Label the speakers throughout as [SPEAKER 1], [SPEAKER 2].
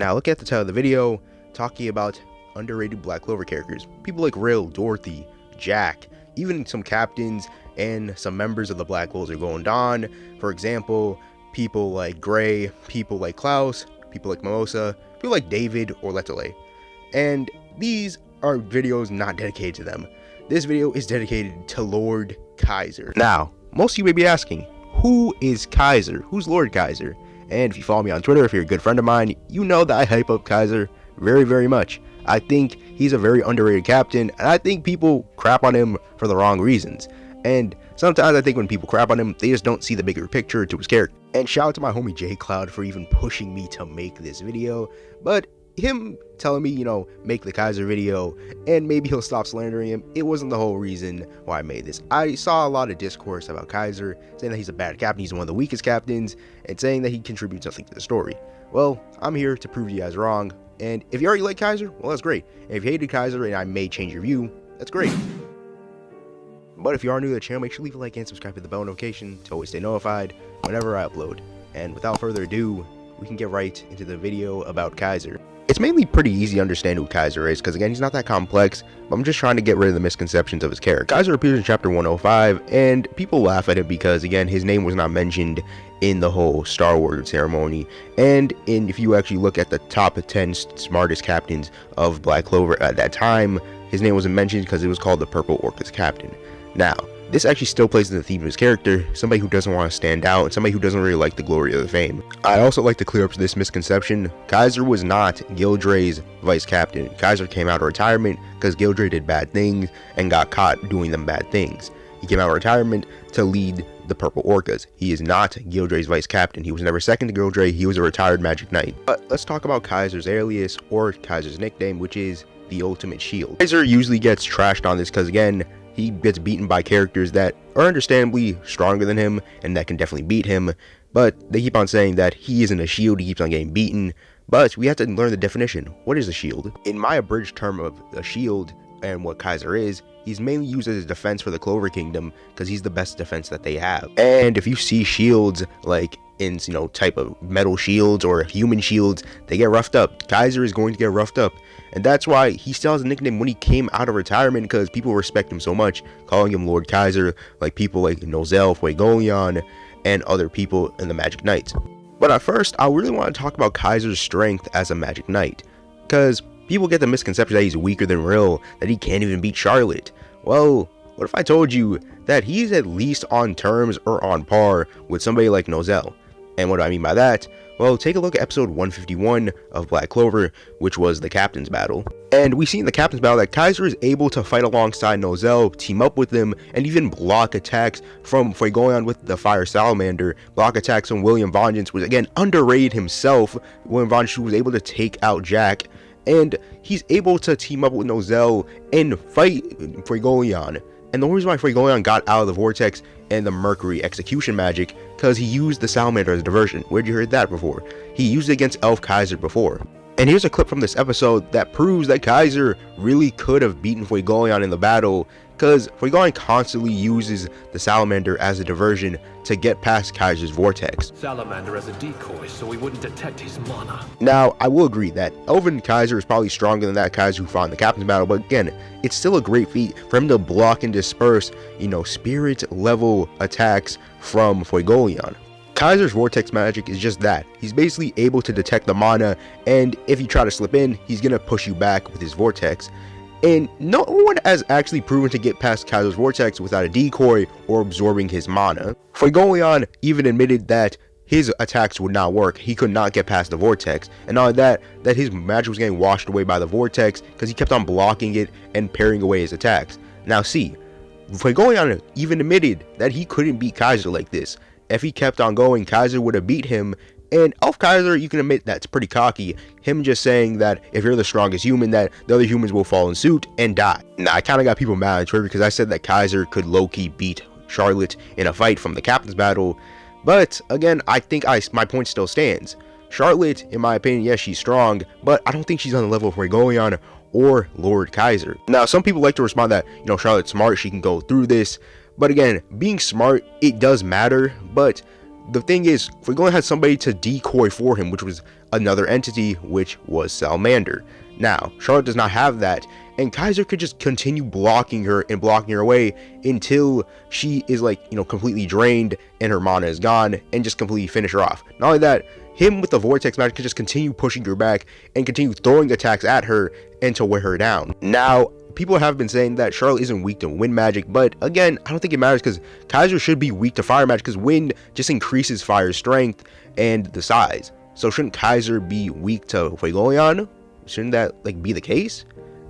[SPEAKER 1] Now look at the title of the video, talking about underrated Black Clover characters. People like Rill, Dorothy, Jack, even some captains and some members of the Black Wolves are going on. For example, people like Gray, people like Klaus, people like Mimosa, people like David or Letele. And these are videos not dedicated to them. This video is dedicated to Lord Kaiser. Now, most of you may be asking, who is Kaiser? Who's Lord Kaiser? And if you follow me on Twitter, if you're a good friend of mine, you know that I hype up Kaiser very, very much. I think he's a very underrated captain, and I think people crap on him for the wrong reasons. And sometimes I think when people crap on him, they just don't see the bigger picture to his character. And shout out to my homie J Cloud for even pushing me to make this video. But him telling me, make the Kaiser video and maybe he'll stop slandering him, it wasn't the whole reason why I made this. I saw a lot of discourse about Kaiser, saying that he's a bad captain, he's one of the weakest captains, and saying that he contributes nothing to the story. Well, I'm here to prove you guys wrong, and if you already like Kaiser, well, that's great. And if you hated Kaiser and I may change your view, that's great. But if you are new to the channel, make sure to leave a like and subscribe to the bell notification to always stay notified whenever I upload. And without further ado, we can get right into the video about Kaiser. It's mainly pretty easy to understand who Kaiser is, because again, he's not that complex, but I'm just trying to get rid of the misconceptions of his character. Kaiser appears in chapter 105, and people laugh at it because, again, his name was not mentioned in the whole Star Wars ceremony, and if you actually look at the top 10 smartest captains of Black Clover at that time, his name wasn't mentioned because it was called the Purple Orcas Captain. Now, this actually still plays in the theme of his character, somebody who doesn't want to stand out, and somebody who doesn't really like the glory of the fame. I also like to clear up this misconception. Kaiser was not Gildray's vice captain. Kaiser came out of retirement because Gildray did bad things and got caught doing them bad things. He came out of retirement to lead the Purple Orcas. He is not Gildray's vice captain. He was never second to Gildray. He was a retired Magic Knight. But let's talk about Kaiser's alias, or Kaiser's nickname, which is the Ultimate Shield. Kaiser usually gets trashed on this because, again, he gets beaten by characters that are understandably stronger than him and that can definitely beat him, but they keep on saying that he isn't a shield, he keeps on getting beaten. But we have to learn the definition. What is a shield? In my abridged term of a shield and what Kaiser is, he's mainly used as a defense for the Clover Kingdom because he's the best defense that they have. And if you see shields like in type of metal shields or human shields, they get roughed up. Kaiser is going to get roughed up, and that's why he still has a nickname when he came out of retirement, because people respect him so much, calling him Lord Kaiser, like people like Nozel, Fuegoleon, and other people in the Magic Knights. But at first, I really want to talk about Kaisers' strength as a Magic Knight, because people get the misconception that he's weaker than Rill, that he can't even beat Charlotte. Well, what if I told you that he's at least on terms or on par with somebody like Nozel? And what do I mean by that? Well, take a look at episode 151 of Black Clover, which was the Captain's Battle. And we see in the Captain's Battle that Kaiser is able to fight alongside Nozel, team up with him, and even block attacks from Fuegoleon with the Fire Salamander, block attacks from William Vengeance, which again, underrated himself. William Vengeance was able to take out Jack, and he's able to team up with Nozel and fight Fuegoleon. And the only reason why Fuegoleon got out of the Vortex and the Mercury execution magic, because he used the Salamander as a diversion. Where'd you heard that before? He used it against Elf Kaiser before. And here's a clip from this episode that proves that Kaiser really could have beaten Fuegoleon in the battle, because Fuegoleon constantly uses the Salamander as a diversion to get past Kaiser's Vortex.
[SPEAKER 2] Salamander as a decoy so he wouldn't detect his mana.
[SPEAKER 1] Now, I will agree that Elven Kaiser is probably stronger than that Kaiser who fought in the Captain's Battle, but again, it's still a great feat for him to block and disperse, spirit level attacks from Fuegoleon. Kaiser's Vortex magic is just that. He's basically able to detect the mana, and if you try to slip in, he's gonna push you back with his Vortex. And no one has actually proven to get past Kaiser's Vortex without a decoy or absorbing his mana. Fuegoleon even admitted that his attacks would not work. He could not get past the Vortex, and not only that his magic was getting washed away by the Vortex because he kept on blocking it and parrying away his attacks. Now see, Fuegoleon even admitted that he couldn't beat Kaiser like this. If he kept on going, Kaiser would have beat him. And Elf Kaiser, you can admit that's pretty cocky. Him just saying that if you're the strongest human, that the other humans will fall in suit and die. Now, I kind of got people mad on Twitter because I said that Kaiser could low-key beat Charlotte in a fight from the Captain's Battle. But again, I think my point still stands. Charlotte, in my opinion, yes, she's strong, but I don't think she's on the level of Fuegoleon or Lord Kaiser. Now, some people like to respond that, Charlotte's smart, she can go through this. But again, being smart, it does matter, but the thing is, Fuegoleon had somebody to decoy for him, which was another entity, which was Salamander. Now, Charlotte does not have that, and Kaiser could just continue blocking her and blocking her away until she is like, completely drained and her mana is gone, and just completely finish her off. Not only that, him with the Vortex magic could just continue pushing her back and continue throwing attacks at her and to wear her down. Now, people have been saying that Charlotte isn't weak to wind magic, but again, I don't think it matters because Kaiser should be weak to fire magic because wind just increases fire strength and the size. So shouldn't Kaiser be weak to Fuegoleon? Shouldn't that be the case?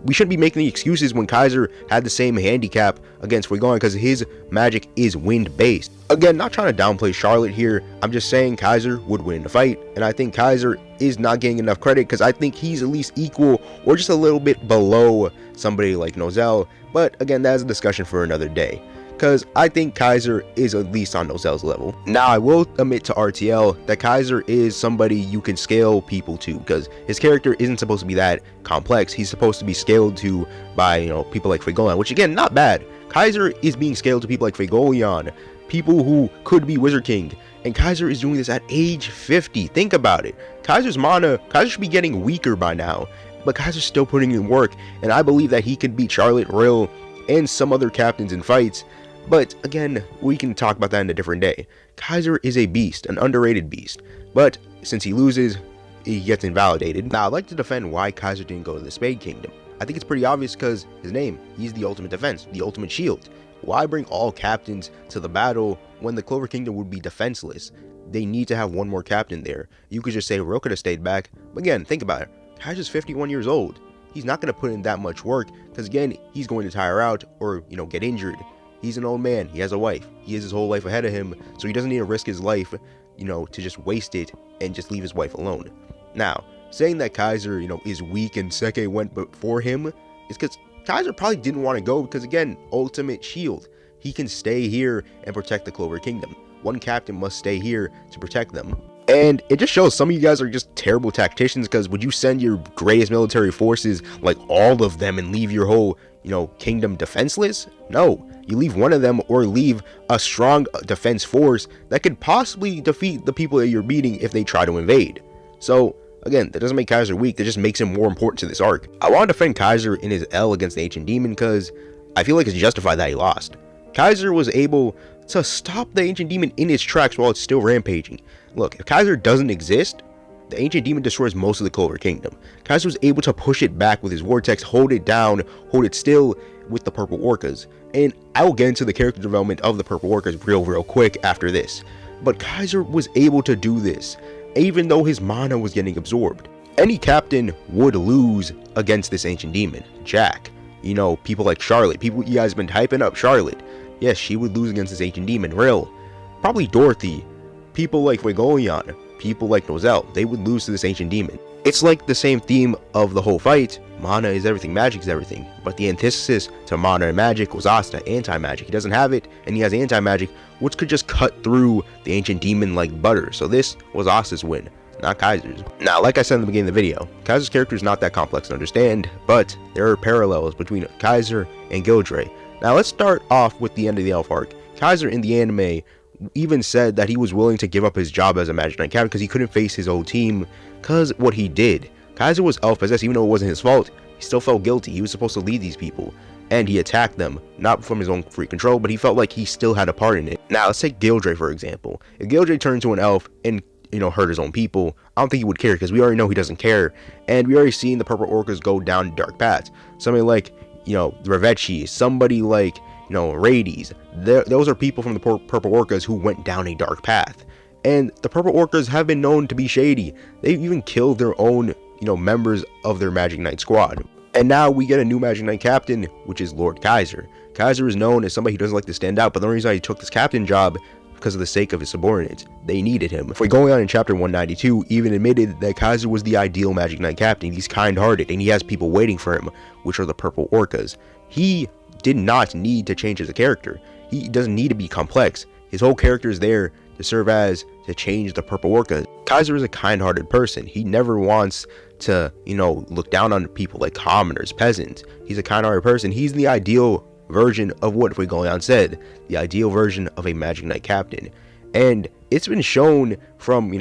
[SPEAKER 1] We shouldn't be making the excuses when Kaiser had the same handicap against Fuegoleon because his magic is wind based. Again, not trying to downplay Charlotte here, I'm just saying Kaiser would win the fight, and I think Kaiser is not getting enough credit because I think he's at least equal or just a little bit below somebody like Nozel, but again, that's a discussion for another day, because I think Kaiser is at least on Nozel's level. Now, I will admit to RTL that Kaiser is somebody you can scale people to, because his character isn't supposed to be that complex. He's supposed to be scaled to by, people like Fuegoleon, which again, not bad. Kaiser is being scaled to people like Fuegoleon, people who could be Wizard King, and Kaiser is doing this at age 50. Think about it. Kaiser's mana, Kaiser should be getting weaker by now, but Kaiser's still putting in work, and I believe that he could beat Charlotte, Rill, and some other captains in fights. But again, we can talk about that in a different day. Kaiser is a beast, an underrated beast, but since he loses, he gets invalidated. Now, I'd like to defend why Kaiser didn't go to the Spade Kingdom. I think it's pretty obvious because his name, he's the ultimate defense, the ultimate shield. Why bring all captains to the battle when the Clover Kingdom would be defenseless? They need to have one more captain there. You could just say Rill could have stayed back, but again, think about it. Kaiser's 51 years old. He's not going to put in that much work because again, he's going to tire out or, get injured. He's an old man, he has a wife, he has his whole life ahead of him, so he doesn't need to risk his life, to just waste it and just leave his wife alone. Now, saying that Kaiser, is weak and Seke went before him is because Kaiser probably didn't want to go because again, ultimate shield. He can stay here and protect the Clover Kingdom. One captain must stay here to protect them. And it just shows some of you guys are just terrible tacticians, because would you send your greatest military forces, like all of them, and leave your whole, kingdom defenseless? No, you leave one of them or leave a strong defense force that could possibly defeat the people that you're beating if they try to invade. So again, that doesn't make Kaiser weak, that just makes him more important to this arc. I want to defend Kaiser in his L against the Ancient Demon because I feel like it's justified that he lost. Kaiser was able to stop the Ancient Demon in its tracks while it's still rampaging. Look, if Kaiser doesn't exist, the Ancient Demon destroys most of the Clover Kingdom. Kaiser was able to push it back with his Vortex, hold it down, hold it still with the Purple Orcas. And I will get into the character development of the Purple Orcas real quick after this. But Kaiser was able to do this, even though his mana was getting absorbed. Any captain would lose against this Ancient Demon. Jack, people like Charlotte, you guys have been hyping up Charlotte. Yes, she would lose against this Ancient Demon. Rill, probably Dorothy, people like Fuegoleon, people like Nozel, they would lose to this Ancient Demon. It's like the same theme of the whole fight. Mana is everything, magic is everything. But the antithesis to mana and magic was Asta, anti-magic. He doesn't have it, and he has anti-magic, which could just cut through the Ancient Demon like butter. So this was Asta's win, not Kaiser's. Now, like I said in the beginning of the video, Kaiser's character is not that complex to understand, but there are parallels between Kaiser and Gildre. Now, let's start off with the end of the Elf arc. Kaiser in the anime even said that he was willing to give up his job as a Magic Knight captain because he couldn't face his old team because what he did. Kaiser was elf possessed, even though it wasn't his fault. He still felt guilty. He was supposed to lead these people, and he attacked them, not from his own free control, but he felt like he still had a part in it. Now, let's take Gildre, for example. If Gildre turned into an elf and hurt his own people, I don't think he would care because we already know he doesn't care, and we already seen the Purple Orcas go down dark paths. Somebody like, Revechi, somebody like, Rades. Those are people from the Purple Orcas who went down a dark path. And the Purple Orcas have been known to be shady. They've even killed their own, members of their Magic Knight squad. And now we get a new Magic Knight captain, which is Lord Kaiser. Kaiser is known as somebody who doesn't like to stand out, but the only reason he took this captain job because of the sake of his subordinates. They needed him. Fuegoleon in chapter 192 even admitted that Kaiser was the ideal Magic Knight captain. He's kind-hearted and he has people waiting for him, which are the Purple Orcas. He did not need to change as a character. He doesn't need to be complex. His whole character is there to serve as to change the Purple Orcas. Kaiser is a kind-hearted person. He never wants to, look down on people like commoners, peasants. He's a kind-hearted person. He's the ideal version of what Fuegoleon said, the ideal version of a Magic Knight captain. And it's been shown from,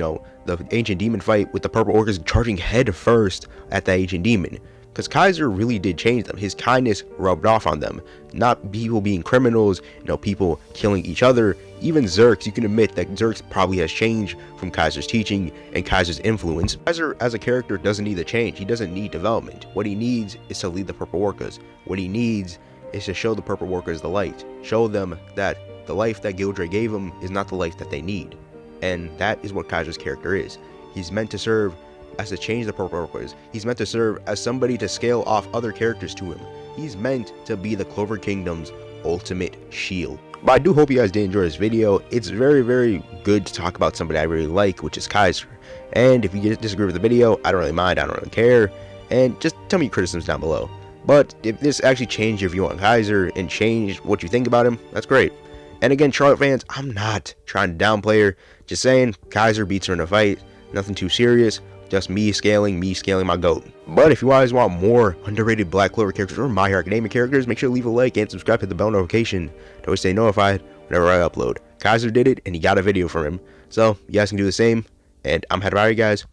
[SPEAKER 1] the Ancient Demon fight with the Purple Orcas charging head first at the Ancient Demon. Because Kaiser really did change them. His kindness rubbed off on them. Not people being criminals, people killing each other. Even Zerx, you can admit that Zerx probably has changed from Kaiser's teaching and Kaiser's influence. Kaiser as a character doesn't need to change. He doesn't need development. What he needs is to lead the Purple Orcas. What he needs is to show the Purple Orcas the light. Show them that the life that Gildray gave them is not the life that they need. And that is what Kaiser's character is. He's meant to serve as to change the Purple Orcas. He's meant to serve as somebody to scale off other characters to him. He's meant to be the Clover Kingdom's ultimate shield. But I do hope you guys did enjoy this video. It's very, very good to talk about somebody I really like, which is Kaiser. And if you disagree with the video, I don't really mind, I don't really care. And just tell me your criticisms down below. But if this actually changed your view on Kaiser and changed what you think about him, that's great. And again, Charlotte fans, I'm not trying to downplay her. Just saying, Kaiser beats her in a fight. Nothing too serious. Just me scaling my GOAT. But if you guys want more underrated Black Clover characters or My Hero Academia characters, make sure to leave a like and subscribe to the bell notification to always stay notified whenever I upload. Kaiser did it, and he got a video from him. So, you guys can do the same. And I'm headed out, guys.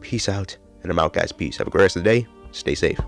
[SPEAKER 1] Peace out. And I'm out, guys. Peace. Have a great rest of the day. Stay safe.